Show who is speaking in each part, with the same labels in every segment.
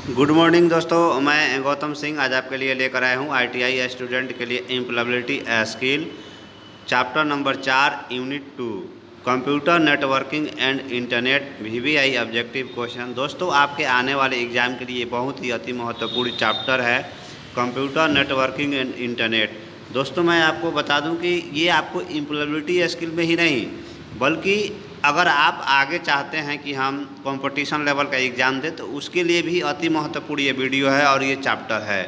Speaker 1: Good morning दोस्तों, मैं गौतम सिंह आज आपके लिए लेकर आया हूँ ITI स्टूडेंट के लिए employability skill chapter number 4 unit 2 computer networking and internet VVI objective question. दोस्तों, आपके आने वाले एग्ज़ाम के लिए बहुत ही अति महत्वपूर्ण चैप्टर है कंप्यूटर नेटवर्किंग एंड इंटरनेट। दोस्तों, मैं आपको बता दूं कि ये आपको एम्प्लॉयबिलिटी स्किल में ही नहीं बल्कि अगर आप आगे चाहते हैं कि हम कंपटीशन लेवल का एग्ज़ाम दें तो उसके लिए भी अति महत्वपूर्ण ये वीडियो है और ये चैप्टर है।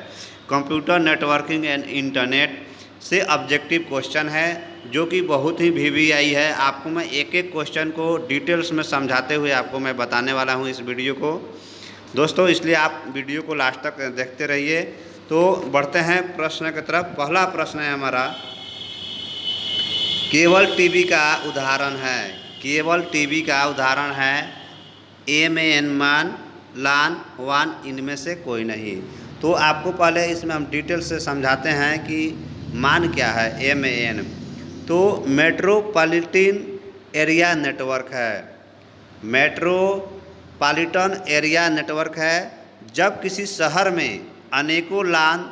Speaker 1: कंप्यूटर नेटवर्किंग एंड इंटरनेट से ऑब्जेक्टिव क्वेश्चन है जो कि बहुत ही VVI है। आपको मैं एक एक क्वेश्चन को डिटेल्स में समझाते हुए आपको मैं बताने वाला हूँ इस वीडियो को दोस्तों, इसलिए आप वीडियो को लास्ट तक देखते रहिए। तो बढ़ते हैं प्रश्न की तरफ। पहला प्रश्न है हमारा, केबल टीवी का उदाहरण है। केबल टीवी का उदाहरण है MAN मान, LAN WAN, इनमें से कोई नहीं। तो आपको पहले इसमें हम डिटेल से समझाते हैं कि मान क्या है। MAN तो मेट्रोपॉलिटन एरिया नेटवर्क है। मेट्रोपॉलिटन एरिया नेटवर्क है। जब किसी शहर में अनेकों LAN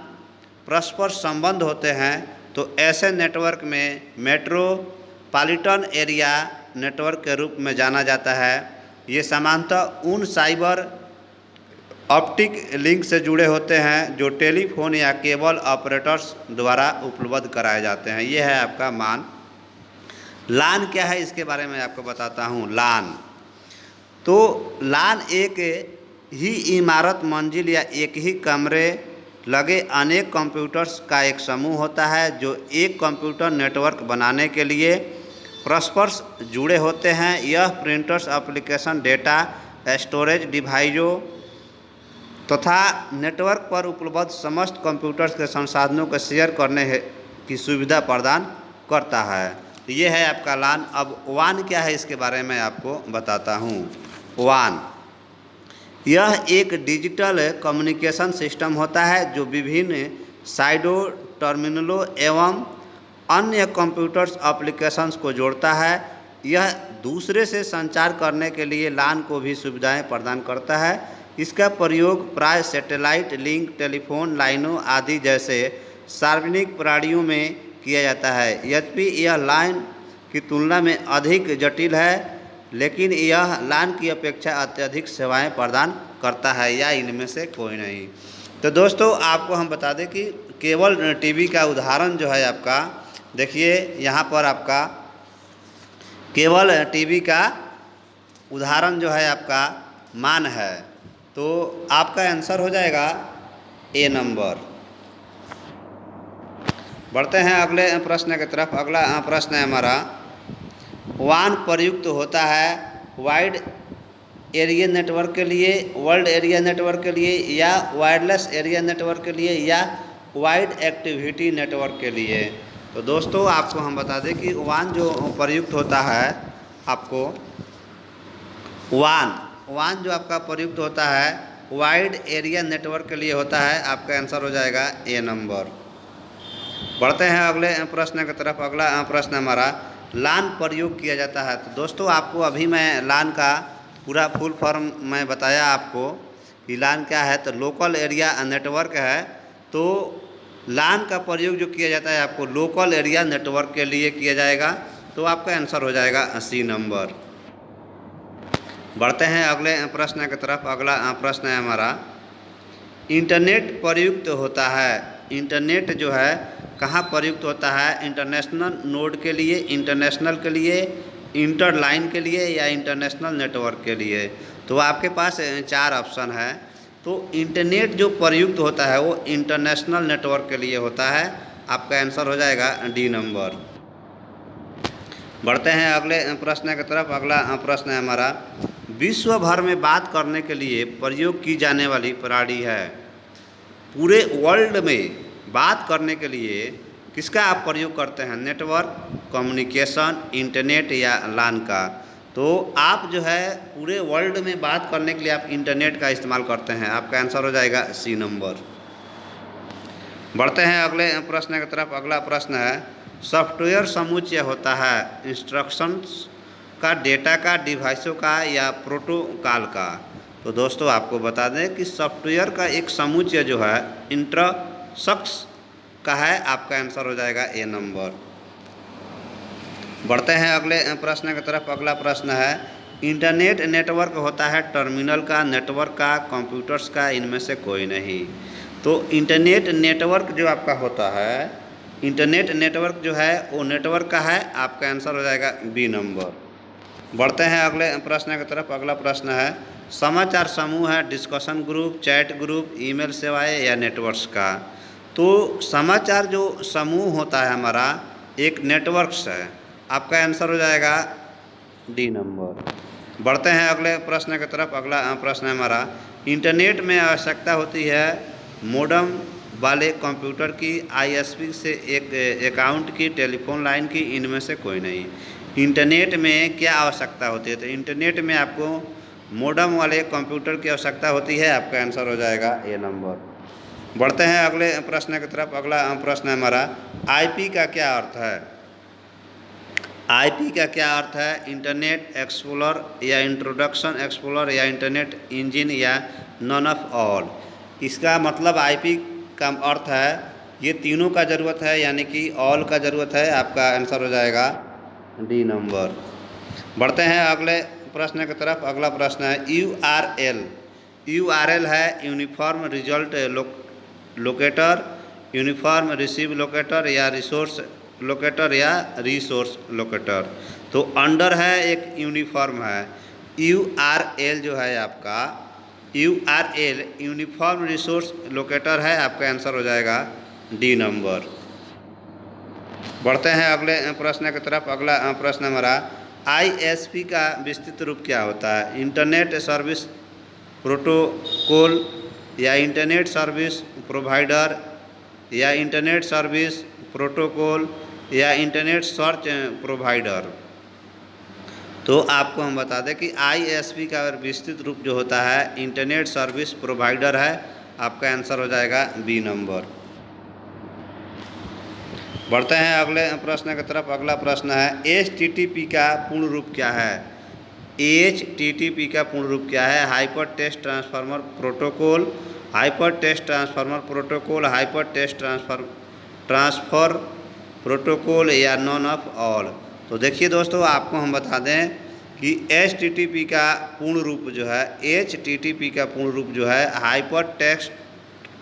Speaker 1: परस्पर संबंध होते हैं तो ऐसे नेटवर्क में मेट्रोपॉलिटन एरिया नेटवर्क के रूप में जाना जाता है। ये सामान्यतः उन साइबर ऑप्टिक लिंक से जुड़े होते हैं जो टेलीफोन या केबल ऑपरेटर्स द्वारा उपलब्ध कराए जाते हैं। ये है आपका मान। LAN क्या है इसके बारे में आपको बताता हूँ। LAN तो LAN एक ही इमारत मंजिल या एक ही कमरे लगे अनेक कंप्यूटर्स का एक समूह होता है जो एक कंप्यूटर नेटवर्क बनाने के लिए परस्पर जुड़े होते हैं। यह प्रिंटर्स, एप्लीकेशन, डेटा स्टोरेज डिवाइसों तथा नेटवर्क पर उपलब्ध समस्त कंप्यूटर्स के संसाधनों को शेयर करने की सुविधा प्रदान करता है। ये है आपका LAN। अब WAN क्या है इसके बारे में आपको बताता हूँ। WAN यह एक डिजिटल कम्युनिकेशन सिस्टम होता है जो विभिन्न साइडों, टर्मिनलों एवं अन्य कंप्यूटर्स एप्लीकेशंस को जोड़ता है। यह दूसरे से संचार करने के लिए LAN को भी सुविधाएं प्रदान करता है। इसका प्रयोग प्राय सैटेलाइट लिंक, टेलीफोन लाइनों आदि जैसे सार्वजनिक प्रणालियों में किया जाता है। यद्यपि यह LAN की तुलना में अधिक जटिल है लेकिन यह LAN की अपेक्षा अत्यधिक सेवाएं प्रदान करता है या इनमें से कोई नहीं। तो दोस्तों, आपको हम बता दें कि केबल टीवी का उदाहरण जो है आपका, देखिए यहाँ पर आपका केबल टीवी का उदाहरण जो है आपका मान है। तो आपका आंसर हो जाएगा A नंबर। बढ़ते हैं अगले प्रश्न की तरफ। अगला प्रश्न है हमारा, WAN प्रयुक्त होता है वाइड एरिया नेटवर्क के लिए, वर्ल्ड एरिया नेटवर्क के लिए या वायरलेस एरिया नेटवर्क के लिए या वाइड एक्टिविटी नेटवर्क के लिए। तो दोस्तों, आपको हम बता दें कि WAN जो प्रयुक्त होता है आपको WAN जो आपका प्रयुक्त होता है वाइड एरिया नेटवर्क के लिए होता है। आपका आंसर हो जाएगा A नंबर। बढ़ते हैं अगले प्रश्न की तरफ। अगला प्रश्न हमारा, LAN प्रयोग किया जाता है। तो दोस्तों, आपको अभी मैं LAN का पूरा फुल फॉर्म मैं बताया आपको कि LAN क्या है। तो लोकल एरिया नेटवर्क है। तो LAN का प्रयोग जो किया जाता है आपको लोकल एरिया नेटवर्क के लिए किया जाएगा। तो आपका आंसर हो जाएगा C नंबर। बढ़ते हैं अगले प्रश्न की तरफ। अगला प्रश्न है हमारा, इंटरनेट प्रयुक्त होता है। इंटरनेट जो है कहाँ प्रयुक्त होता है? इंटरनेशनल नोड के लिए, इंटरनेशनल के लिए, इंटरलाइन के लिए या इंटरनेशनल नेटवर्क के लिए। तो आपके पास 4 ऑप्शन है। तो इंटरनेट जो प्रयुक्त होता है वो इंटरनेशनल नेटवर्क के लिए होता है। आपका आंसर हो जाएगा D नंबर। बढ़ते हैं अगले प्रश्न की तरफ। अगला प्रश्न है हमारा, विश्व भर में बात करने के लिए प्रयोग की जाने वाली प्रणाली है। पूरे वर्ल्ड में बात करने के लिए किसका आप प्रयोग करते हैं? नेटवर्क, कम्युनिकेशन, इंटरनेट या LAN का। तो आप जो है पूरे वर्ल्ड में बात करने के लिए आप इंटरनेट का इस्तेमाल करते हैं। आपका आंसर हो जाएगा C नंबर। बढ़ते हैं अगले प्रश्न की तरफ। अगला प्रश्न है, सॉफ्टवेयर समुच्चय होता है इंस्ट्रक्शंस का, डेटा का, डिवाइसों का या प्रोटोकॉल का। तो दोस्तों आपको बता दें कि सॉफ्टवेयर का एक समुच्चय जो है इंफ्रास्ट्रक्चर का है। आपका आंसर हो जाएगा ए नंबर। बढ़ते हैं अगले प्रश्न की तरफ। अगला प्रश्न है, इंटरनेट नेटवर्क होता है टर्मिनल का, नेटवर्क का, कंप्यूटर्स का, इनमें से कोई नहीं। तो इंटरनेट नेटवर्क जो आपका होता है, इंटरनेट नेटवर्क जो है वो नेटवर्क का है। आपका आंसर हो जाएगा बी नंबर। बढ़ते हैं अगले प्रश्न की तरफ। अगला प्रश्न है, समाचार समूह है discussion group, chat group, email सेवाएं या नेटवर्क्स का। तो समाचार जो समूह होता है हमारा एक नेटवर्क्स है। आपका आंसर हो जाएगा डी नंबर। बढ़ते हैं अगले प्रश्न की तरफ। अगला प्रश्न है हमारा, इंटरनेट में आवश्यकता होती है मोडम वाले कंप्यूटर की, आईएसपी से एक अकाउंट की, टेलीफोन लाइन की, इनमें से कोई नहीं। इंटरनेट में क्या आवश्यकता होती है? तो इंटरनेट में आपको मोडम वाले कंप्यूटर की आवश्यकता होती है। आपका आंसर हो जाएगा ए नंबर। बढ़ते हैं अगले प्रश्न की तरफ। अगला प्रश्न है हमारा, आईपी का क्या अर्थ है? आईपी का क्या अर्थ है? इंटरनेट एक्सप्लोरर या इंट्रोडक्शन एक्सप्लोरर या इंटरनेट इंजन या नन ऑफ ऑल। इसका मतलब आईपी का अर्थ है ये तीनों का ज़रूरत है, यानी कि ऑल का ज़रूरत है। आपका आंसर हो जाएगा डी नंबर। बढ़ते हैं अगले प्रश्न की तरफ। अगला प्रश्न है, यूआरएल। यूआरएल है uniform result locator, uniform receive locator या रिसोर्स लोकेटर या रिसोर्स लोकेटर। तो अंडर है एक यूनिफॉर्म है। यूआरएल जो है आपका, यूआरएल यूनिफॉर्म रिसोर्स लोकेटर है। आपका आंसर हो जाएगा डी नंबर। बढ़ते हैं अगले प्रश्न की तरफ। अगला प्रश्न हमारा, आईएसपी का विस्तृत रूप क्या होता है? इंटरनेट सर्विस प्रोटोकॉल या इंटरनेट सर्विस प्रोवाइडर या इंटरनेट सर्विस प्रोटोकॉल या इंटरनेट सर्च प्रोवाइडर। तो आपको हम बता दें कि आईएसपी का विस्तृत रूप जो होता है इंटरनेट सर्विस प्रोवाइडर है। आपका आंसर हो जाएगा बी नंबर। बढ़ते हैं अगले प्रश्न की तरफ। अगला प्रश्न है, एचटीटीपी का पूर्ण रूप क्या है? एचटीटीपी का पूर्ण रूप क्या है? Hyper text transformer protocol, hyper text transformer protocol, hyper text transfer protocol या नॉन ऑफ ऑल। तो देखिए दोस्तों, आपको हम बता दें कि एचटीटीपी का पूर्ण रूप जो है, एचटीटीपी का पूर्ण रूप जो है हाइपर टेक्स्ट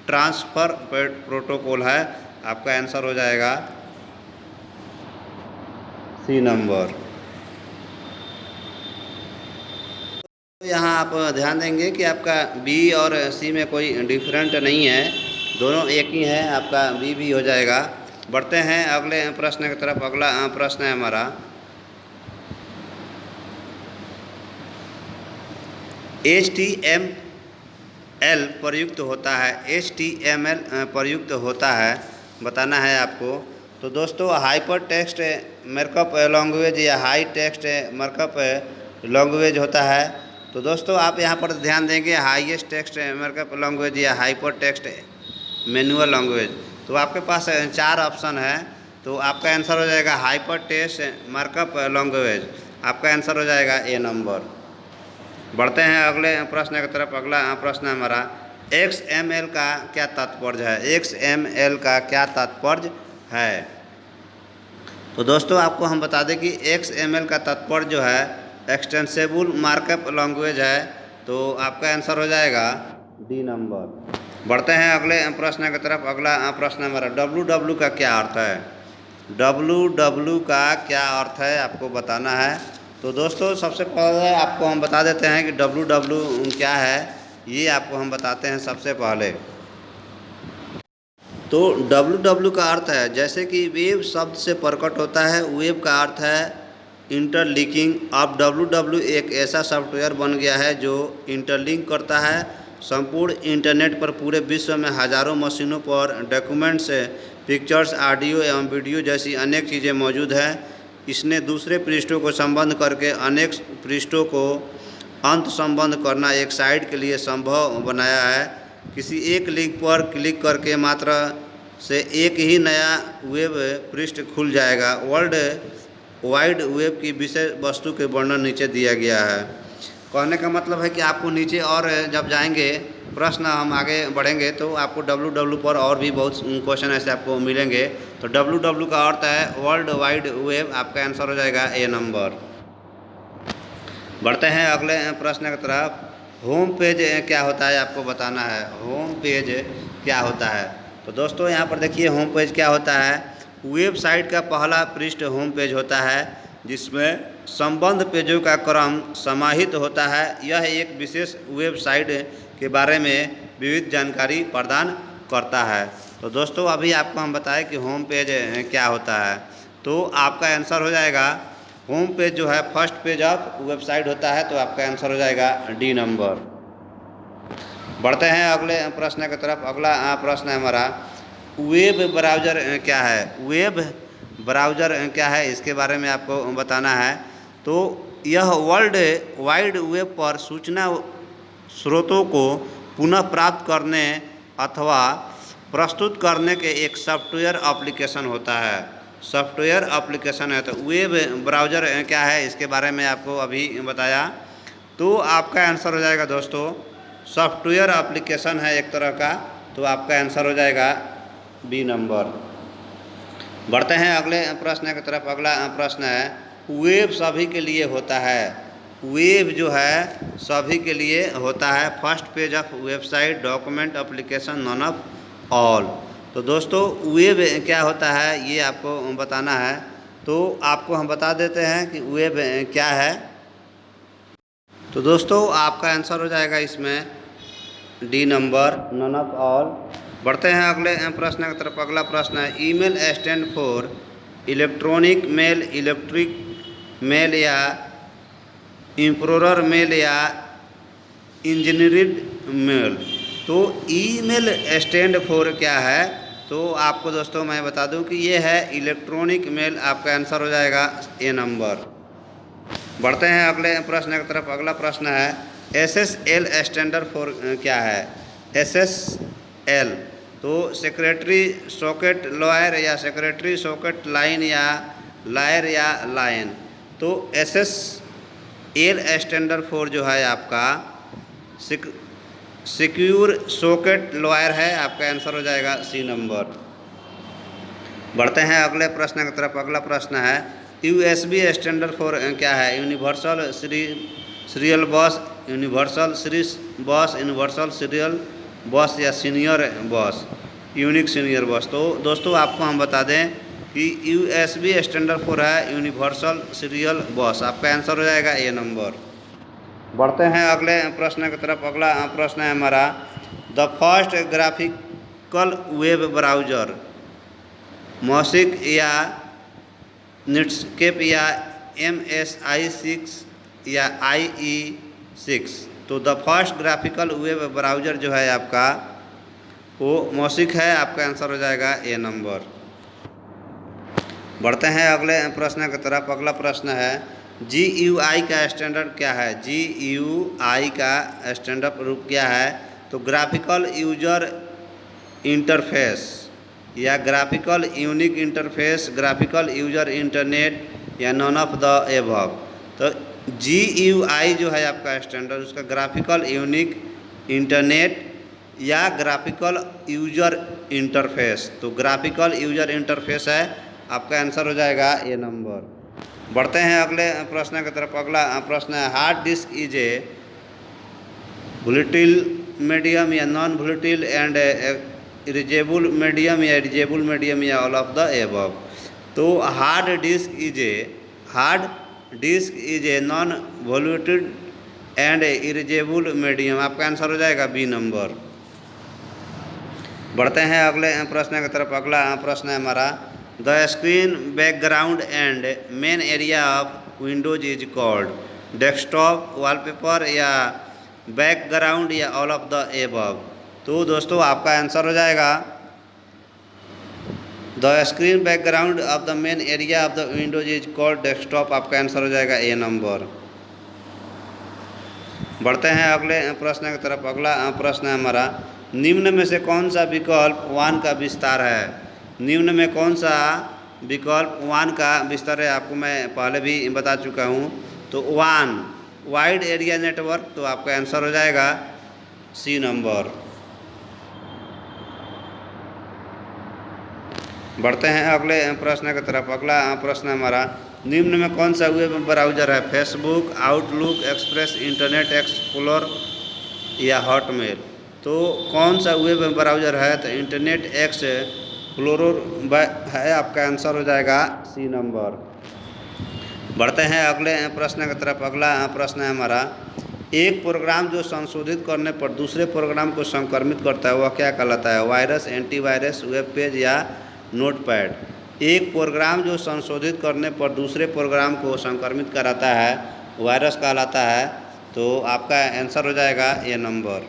Speaker 1: ट्रांसफर प्रोटोकॉल है। आपका आंसर हो जाएगा सी नंबर। तो यहाँ आप ध्यान देंगे कि आपका बी और सी में कोई डिफरेंट नहीं है, दोनों एक ही हैं। आपका बी भी हो जाएगा। बढ़ते हैं अगले प्रश्न की तरफ। अगला प्रश्न है हमारा, HTML प्रयुक्त होता है, HTML प्रयुक्त होता है, बताना है आपको। तो दोस्तों, हाइपर टेक्स्ट मार्कअप लैंग्वेज या हाई टेक्स्ट मार्कअप लैंग्वेज होता है। तो दोस्तों आप यहाँ पर ध्यान देंगे, हाईएस्ट टेक्स्ट मार्कअप लैंग्वेज या हाइपर टेक्स्ट मैनुअल लैंग्वेज। तो आपके पास 4 ऑप्शन है। तो आपका आंसर हो जाएगा हाइपर टेक्स्ट मार्कअप लैंग्वेज। आपका आंसर हो जाएगा ए नंबर। बढ़ते हैं अगले प्रश्न की तरफ। अगला प्रश्न हमारा, XML का क्या तात्पर्य है? XML का क्या तात्पर्य है? तो दोस्तों आपको हम बता दें कि XML का तात्पर्य जो है एक्सटेंसिबल मार्कअप लैंग्वेज है। तो आपका आंसर हो जाएगा डी नंबर। बढ़ते हैं अगले प्रश्न की तरफ। अगला प्रश्न हमारा, WW का क्या अर्थ है? WW का क्या अर्थ है आपको बताना है। तो दोस्तों सबसे पहले आपको हम बता देते हैं कि WW क्या है, ये आपको हम बताते हैं सबसे पहले। तो WW का अर्थ है, जैसे कि वेब शब्द से प्रकट होता है, वेब का अर्थ है इंटरलिंकिंग। अब WW एक ऐसा सॉफ्टवेयर बन गया है जो इंटरलिंक करता है संपूर्ण इंटरनेट पर। पूरे विश्व में हज़ारों मशीनों पर डॉक्यूमेंट्स, पिक्चर्स, ऑडियो एवं वीडियो जैसी अनेक चीज़ें मौजूद हैं। इसने दूसरे पृष्ठों को संबंध करके अनेक पृष्ठों को अंत संबंध करना एक साइट के लिए संभव बनाया है। किसी एक लिंक पर क्लिक करके मात्र से एक ही नया वेब पृष्ठ खुल जाएगा। वर्ल्ड वाइड वेब की विषय वस्तु के वर्णन नीचे दिया गया है। कहने का मतलब है कि आपको नीचे और जब जाएंगे प्रश्न हम आगे बढ़ेंगे तो आपको www पर और भी बहुत क्वेश्चन ऐसे आपको मिलेंगे। तो www का अर्थ है वर्ल्ड वाइड वेब, आपका आंसर हो जाएगा ए नंबर। बढ़ते हैं अगले प्रश्न की तरफ। होम पेज क्या होता है आपको बताना है। होम पेज क्या होता है? तो दोस्तों यहाँ पर देखिए होम पेज क्या होता है। वेबसाइट का पहला पृष्ठ होम पेज होता है जिसमें संबंध पेजों का क्रम समाहित होता है। यह एक विशेष वेबसाइट के बारे में विविध जानकारी प्रदान करता है। तो दोस्तों अभी आपको हम बताएं कि होम पेज क्या होता है, तो आपका आंसर हो जाएगा होम पेज जो है फर्स्ट पेज ऑफ वेबसाइट होता है, तो आपका आंसर हो जाएगा डी नंबर। बढ़ते हैं अगले प्रश्न की तरफ। अगला प्रश्न है हमारा वेब ब्राउज़र क्या है। वेब ब्राउज़र क्या है इसके बारे में आपको बताना है। तो यह वर्ल्ड वाइड वेब पर सूचना स्रोतों को पुनः प्राप्त करने अथवा प्रस्तुत करने के एक सॉफ्टवेयर एप्लीकेशन होता है। सॉफ्टवेयर एप्लीकेशन है। तो वेब ब्राउज़र क्या है इसके बारे में आपको अभी बताया, तो आपका आंसर हो जाएगा दोस्तों सॉफ्टवेयर एप्लीकेशन है एक तरह का, तो आपका आंसर हो जाएगा बी नंबर। बढ़ते हैं अगले प्रश्न की तरफ। अगला प्रश्न है वेब सभी के लिए होता है। वेब जो है सभी के लिए होता है। First page of website document application non of all. तो दोस्तों वेब क्या होता है ये आपको बताना है, तो आपको हम बता देते हैं कि वेब क्या है। तो दोस्तों आपका आंसर हो जाएगा इसमें D number none of all. बढ़ते हैं अगले प्रश्न की तरफ। अगला प्रश्न है email stand for electronic mail, electric mail या इम्प्रोरर मेल या इंजीनियरिंग मेल। तो ईमेल स्टैंड फॉर क्या है, तो आपको दोस्तों मैं बता दूं कि ये है इलेक्ट्रॉनिक मेल, आपका आंसर हो जाएगा ए नंबर। बढ़ते हैं अगले प्रश्न की तरफ। अगला प्रश्न है SSL स्टैंडर्ड फॉर क्या है। SSL तो सेक्रेटरी सॉकेट लॉयर या सेक्रेटरी सॉकेट लाइन या लायर या लाइन। तो SSL स्टैंडर्ड फॉर जो है आपका सिक्योर सॉकेट लॉयर है, आपका आंसर हो जाएगा सी नंबर। बढ़ते हैं अगले प्रश्न की तरफ। अगला प्रश्न है USB स्टैंडर्ड फॉर क्या है। यूनिवर्सल सीरियल बस, यूनिवर्सल सीरीज बस, यूनिवर्सल सीरियल बस या सीनियर बस, यूनिक सीनियर बस। तो दोस्तों आपको हम बता दें कि USB स्टैंडर्ड फॉर है यूनिवर्सल सीरियल बस, आपका आंसर हो जाएगा ए नंबर। बढ़ते हैं अगले प्रश्न की तरफ। अगला प्रश्न है हमारा the first graphical web browser Mosaic या नेटस्केप या MSI6 या IE6। तो the first graphical web browser जो है आपका वो मॉसिक है, आपका आंसर हो जाएगा ए नंबर। बढ़ते हैं अगले प्रश्न की तरफ। अगला प्रश्न है GUI का स्टैंडर्ड क्या है। GUI का स्टैंडर्ड रूप क्या है। तो ग्राफिकल यूजर इंटरफेस या graphical unique interface, graphical user internet या नॉन ऑफ द एबव। तो GUI जो है आपका स्टैंडर्ड उसका ग्राफिकल यूनिक इंटरनेट या ग्राफिकल यूजर इंटरफेस। तो ग्राफिकल यूजर इंटरफेस है, आपका आंसर हो जाएगा ए नंबर। बढ़ते हैं अगले प्रश्न की तरफ। अगला प्रश्न है hard disk is a volatile medium या non volatile and erasable medium या इरेजेबल मीडियम या ऑल ऑफ द एबव। तो hard disk is a non volatile and erasable medium, आपका आंसर हो जाएगा बी नंबर। बढ़ते हैं अगले प्रश्न की तरफ। अगला प्रश्न है हमारा the screen background and main area of Windows is called desktop, wallpaper या बैकग्राउंड या ऑल ऑफ द एबव। तो दोस्तों आपका आंसर हो जाएगा the screen background of the main area of the Windows is called desktop, आपका answer हो जाएगा ए नंबर। बढ़ते हैं अगले प्रश्न की तरफ। अगला प्रश्न है हमारा निम्न में से कौन सा विकल्प वान का विस्तार है। निम्न में कौन सा विकल्प वान का विस्तार है, आपको मैं पहले भी बता चुका हूँ। तो वान वाइड एरिया नेटवर्क, तो आपका आंसर हो जाएगा सी नंबर। बढ़ते हैं अगले प्रश्न की तरफ। अगला प्रश्न हमारा, निम्न में कौन सा वेब ब्राउज़र है? Facebook, outlook, express, internet explorer या हॉटमेल। तो कौन सा वेब ब्राउज़र है? तो इंटरनेट एक्सप्लोरर है, आपका आंसर हो जाएगा सी नंबर। बढ़ते हैं अगले प्रश्न की तरफ। अगला प्रश्न है हमारा, एक प्रोग्राम जो संशोधित करने पर दूसरे प्रोग्राम को संक्रमित करता है वह क्या कहलाता है? वायरस, एंटीवायरस, वेब पेज या नोटपैड। एक प्रोग्राम जो संशोधित करने पर दूसरे प्रोग्राम को संक्रमित कराता है वायरस कहलाता है, तो आपका आंसर हो जाएगा ये नंबर।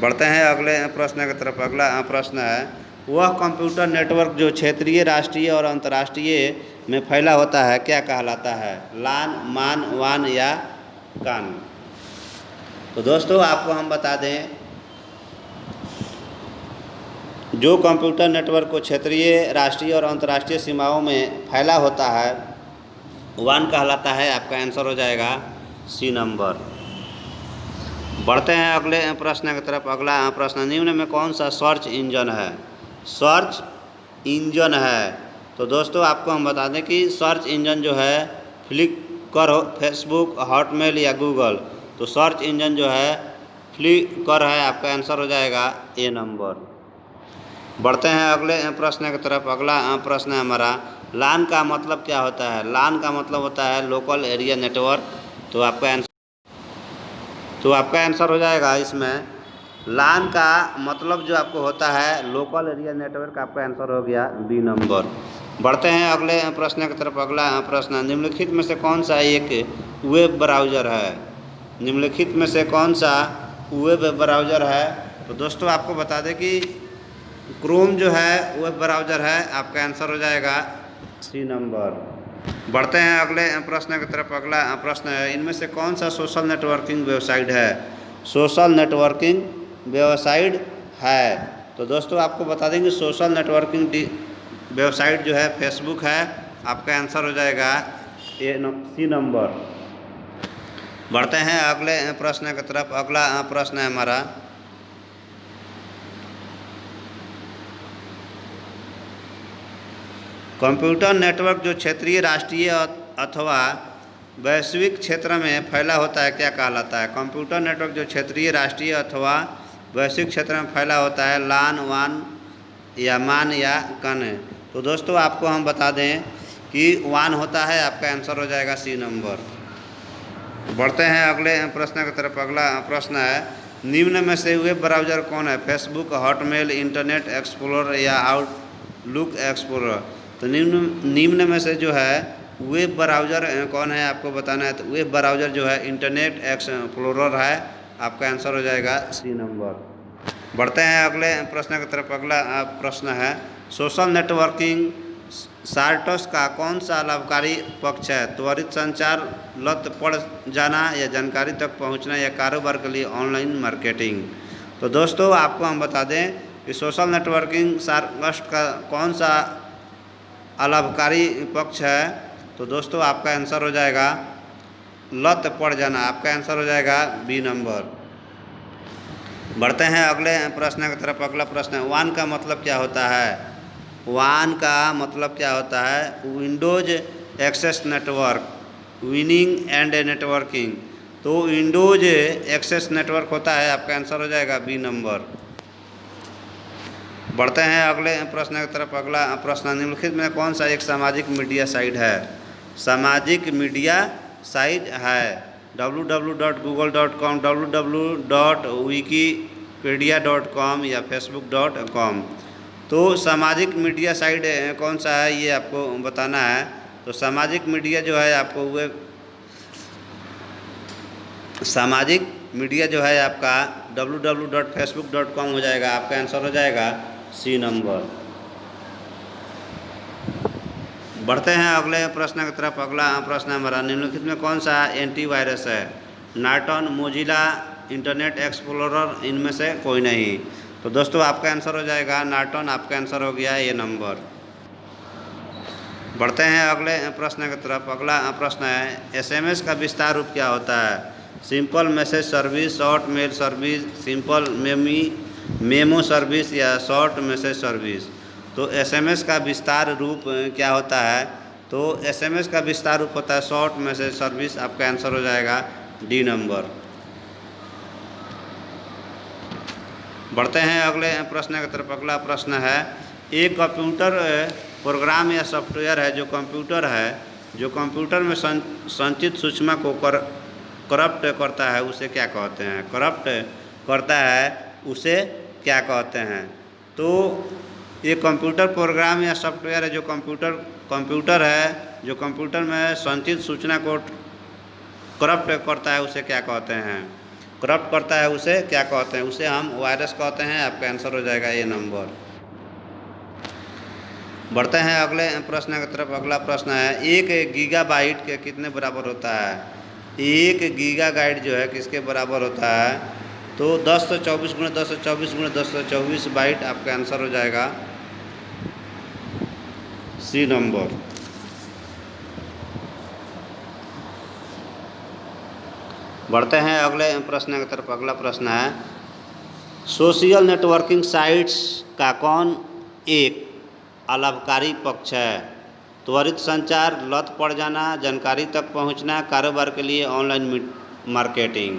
Speaker 1: बढ़ते हैं अगले प्रश्न की तरफ। अगला प्रश्न है, वह कंप्यूटर नेटवर्क जो क्षेत्रीय, राष्ट्रीय और अंतर्राष्ट्रीय में फैला होता है क्या कहलाता है? लान, मान, वान या कान। तो दोस्तों आपको हम बता दें, जो कंप्यूटर नेटवर्क को क्षेत्रीय, राष्ट्रीय और अंतर्राष्ट्रीय सीमाओं में फैला होता है वान कहलाता है, आपका आंसर हो जाएगा सी नंबर। बढ़ते हैं अगले प्रश्न की तरफ। अगला प्रश्न, निम्न में कौन सा सर्च इंजन है? सर्च इंजन है। तो दोस्तों आपको हम बता दें कि सर्च इंजन जो है फ्लिकर हो, फेसबुक, हॉटमेल या गूगल। तो सर्च इंजन जो है फ्लिकर है, आपका आंसर हो जाएगा ए नंबर। बढ़ते हैं अगले प्रश्न की तरफ। अगला प्रश्न है हमारा, लान का मतलब क्या होता है? लान का मतलब होता है लोकल एरिया नेटवर्क। तो आपका आंसर हो जाएगा इसमें, लान का मतलब जो आपको होता है लोकल एरिया नेटवर्क, आपका आंसर हो गया बी नंबर। बढ़ते हैं अगले प्रश्न की तरफ। अगला प्रश्न, निम्नलिखित में से कौन सा एक वेब ब्राउज़र है? निम्नलिखित में से कौन सा वेब ब्राउज़र है? तो दोस्तों आपको बता दें कि क्रोम जो है वेब ब्राउज़र है, आपका आंसर हो जाएगा सी नंबर। बढ़ते हैं अगले प्रश्न की तरफ। अगला प्रश्न है, इनमें से कौन सा सोशल नेटवर्किंग वेबसाइट है? सोशल नेटवर्किंग वेबसाइट है। तो दोस्तों आपको बता देंगे सोशल नेटवर्किंग वेबसाइट जो है फेसबुक है, आपका आंसर हो जाएगा सी नंबर। बढ़ते हैं अगले प्रश्न की तरफ। अगला प्रश्न है हमारा, कंप्यूटर नेटवर्क जो क्षेत्रीय, राष्ट्रीय अथवा वैश्विक क्षेत्र में फैला होता है क्या कहलाता है? कंप्यूटर नेटवर्क जो क्षेत्रीय, राष्ट्रीय अथवा वैश्विक क्षेत्र में फैला होता है लान, वान या मान या कन। तो दोस्तों आपको हम बता दें कि वान होता है, आपका आंसर हो जाएगा सी नंबर। बढ़ते हैं अगले प्रश्न की तरफ। अगला प्रश्न है, निम्न में से वेब ब्राउज़र कौन है? फेसबुक, हॉटमेल, इंटरनेट एक्सप्लोरर या आउटलुक एक्सप्लोरर। तो निम्न में से जो है वेब ब्राउज़र कौन है आपको बताना है। तो वेब ब्राउज़र जो है इंटरनेट एक्सप्लोरर है, आपका आंसर हो जाएगा सी नंबर। बढ़ते हैं अगले प्रश्न की तरफ। अगला प्रश्न है, सोशल नेटवर्किंग साइट्स का कौन सा लाभकारी पक्ष है? त्वरित संचार, लत पड़ जाना या जानकारी तक पहुंचना या कारोबार के लिए ऑनलाइन मार्केटिंग। तो दोस्तों आपको हम बता दें कि सोशल नेटवर्किंग साइट्स का कौन सा अलाभकारी पक्ष है। तो दोस्तों आपका आंसर हो जाएगा लत पड़ जाना, आपका आंसर हो जाएगा बी नंबर। बढ़ते हैं अगले प्रश्न की तरफ। अगला प्रश्न है, वान का मतलब क्या होता है? वान का मतलब क्या होता है? Windows access network, winning and networking. तो विंडोज एक्सेस नेटवर्क होता है, आपका आंसर हो जाएगा बी नंबर। बढ़ते हैं अगले प्रश्न की तरफ। अगला प्रश्न, निम्नलिखित में कौन सा एक सामाजिक मीडिया साइट है? सामाजिक मीडिया साइट है www.google.com, www.wikipedia.com या facebook.com। तो सामाजिक मीडिया साइट कौन सा है ये आपको बताना है। तो सामाजिक मीडिया जो है आपको सामाजिक मीडिया जो है आपका www.facebook.com हो जाएगा, आपका आंसर हो जाएगा सी नंबर। बढ़ते हैं अगले प्रश्न की तरफ। अगला प्रश्न हमारा, निम्नलिखित में कौन सा एंटीवायरस है? नॉर्टन, मोजिला, इंटरनेट एक्सप्लोरर, इनमें से कोई नहीं। तो दोस्तों आपका आंसर हो जाएगा नॉर्टन, आपका आंसर हो गया ये नंबर। बढ़ते हैं अगले प्रश्न की तरफ। अगला प्रश्न है एसएमएस का विस्तार रूप क्या होता है? Simple message service, short mail service, simple memo service या शॉर्ट मैसेज सर्विस। तो एसएमएस का विस्तार रूप क्या होता है? तो एसएमएस का विस्तार रूप होता है शॉर्ट मैसेज सर्विस। आपका आंसर हो जाएगा डी नंबर। बढ़ते हैं अगले प्रश्न की तरफ। अगला प्रश्न है एक कंप्यूटर प्रोग्राम या सॉफ्टवेयर है जो कंप्यूटर में संचित सूचना को करप्ट करता है, उसे क्या कहते हैं? करप्ट करता है उसे क्या कहते हैं? तो ये कंप्यूटर प्रोग्राम या सॉफ्टवेयर है जो कंप्यूटर है जो कंप्यूटर में संचित सूचना को करप्ट करता है, उसे क्या कहते हैं? करप्ट करता है उसे क्या कहते हैं? उसे हम वायरस कहते हैं। आपका आंसर हो जाएगा ए नंबर। बढ़ते हैं अगले प्रश्न की तरफ। अगला प्रश्न है एक गीगाबाइट के कितने बराबर होता है? एक गीगाबाइट जो है किसके बराबर होता है? तो 1024 गुणा 1024 गुणा 1024 बाइट। आपका आंसर हो जाएगा सी नंबर। बढ़ते हैं अगले प्रश्न की तरफ। अगला प्रश्न है सोशल नेटवर्किंग साइट्स का कौन एक अलाभकारी पक्ष है? त्वरित संचार, लत पड़ जाना, जानकारी तक पहुंचना, कारोबार के लिए ऑनलाइन मार्केटिंग।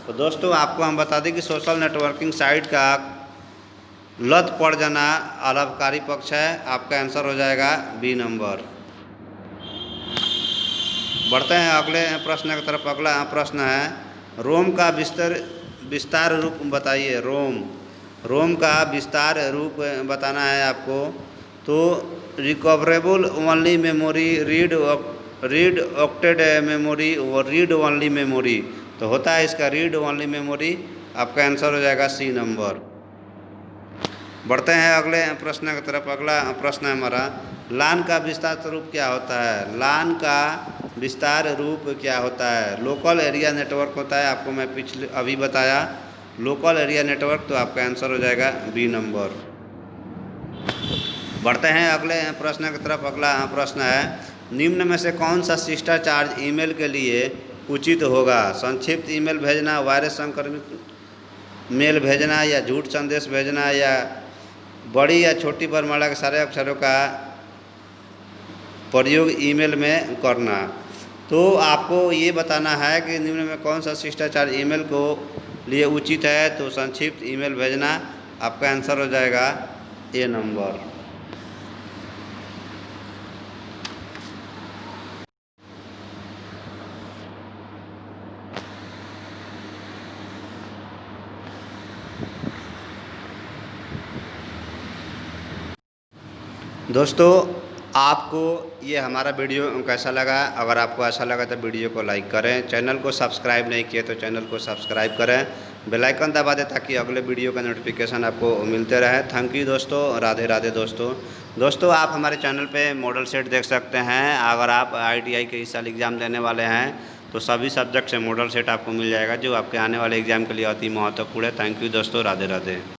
Speaker 1: तो दोस्तों आपको हम बता दें कि सोशल नेटवर्किंग साइट का लत पड़ जाना अलाभकारी पक्ष है। आपका आंसर हो जाएगा बी नंबर। बढ़ते हैं अगले प्रश्न की तरफ। अगला प्रश्न है रोम का विस्तार रूप बताइए। रोम का विस्तार रूप बताना है आपको। तो recoverable only memory, read octet memory और रीड ओनली मेमोरी। तो होता है इसका रीड ओनली मेमोरी। आपका आंसर हो जाएगा सी नंबर। बढ़ते हैं अगले प्रश्न की तरफ। अगला प्रश्न है हमारा लान का विस्तार रूप क्या होता है? लान का विस्तार रूप क्या होता है? लोकल एरिया नेटवर्क होता है। आपको मैं अभी बताया लोकल एरिया नेटवर्क। तो आपका आंसर हो जाएगा बी नंबर। बढ़ते हैं अगले प्रश्न की तरफ। अगला प्रश्न है निम्न में से कौन सा शिष्टाचार ईमेल के लिए उचित होगा? संक्षिप्त ईमेल भेजना, वायरस संक्रमित मेल भेजना या झूठ संदेश भेजना या बड़ी या छोटी वर्णमाला के सारे अक्षरों का प्रयोग ईमेल में करना। तो आपको ये बताना है कि निम्न में कौन सा शिष्टाचार ईमेल को लिए उचित है। तो संक्षिप्त ईमेल भेजना। आपका आंसर हो जाएगा ए नंबर। दोस्तों आपको ये हमारा वीडियो कैसा लगा? अगर आपको ऐसा लगा तो वीडियो को लाइक करें। चैनल को सब्सक्राइब नहीं किए तो चैनल को सब्सक्राइब करें। बेल आइकन दबा दें ताकि अगले वीडियो का नोटिफिकेशन आपको मिलते रहे। थैंक यू दोस्तों। राधे राधे दोस्तों आप हमारे चैनल पे मॉडल सेट देख सकते हैं। अगर आप ITI के इस साल एग्ज़ाम देने वाले हैं तो सभी सब्जेक्ट से मॉडल सेट आपको मिल जाएगा जो आपके आने वाले एग्ज़ाम के लिए अति महत्वपूर्ण है। थैंक यू दोस्तों। राधे राधे।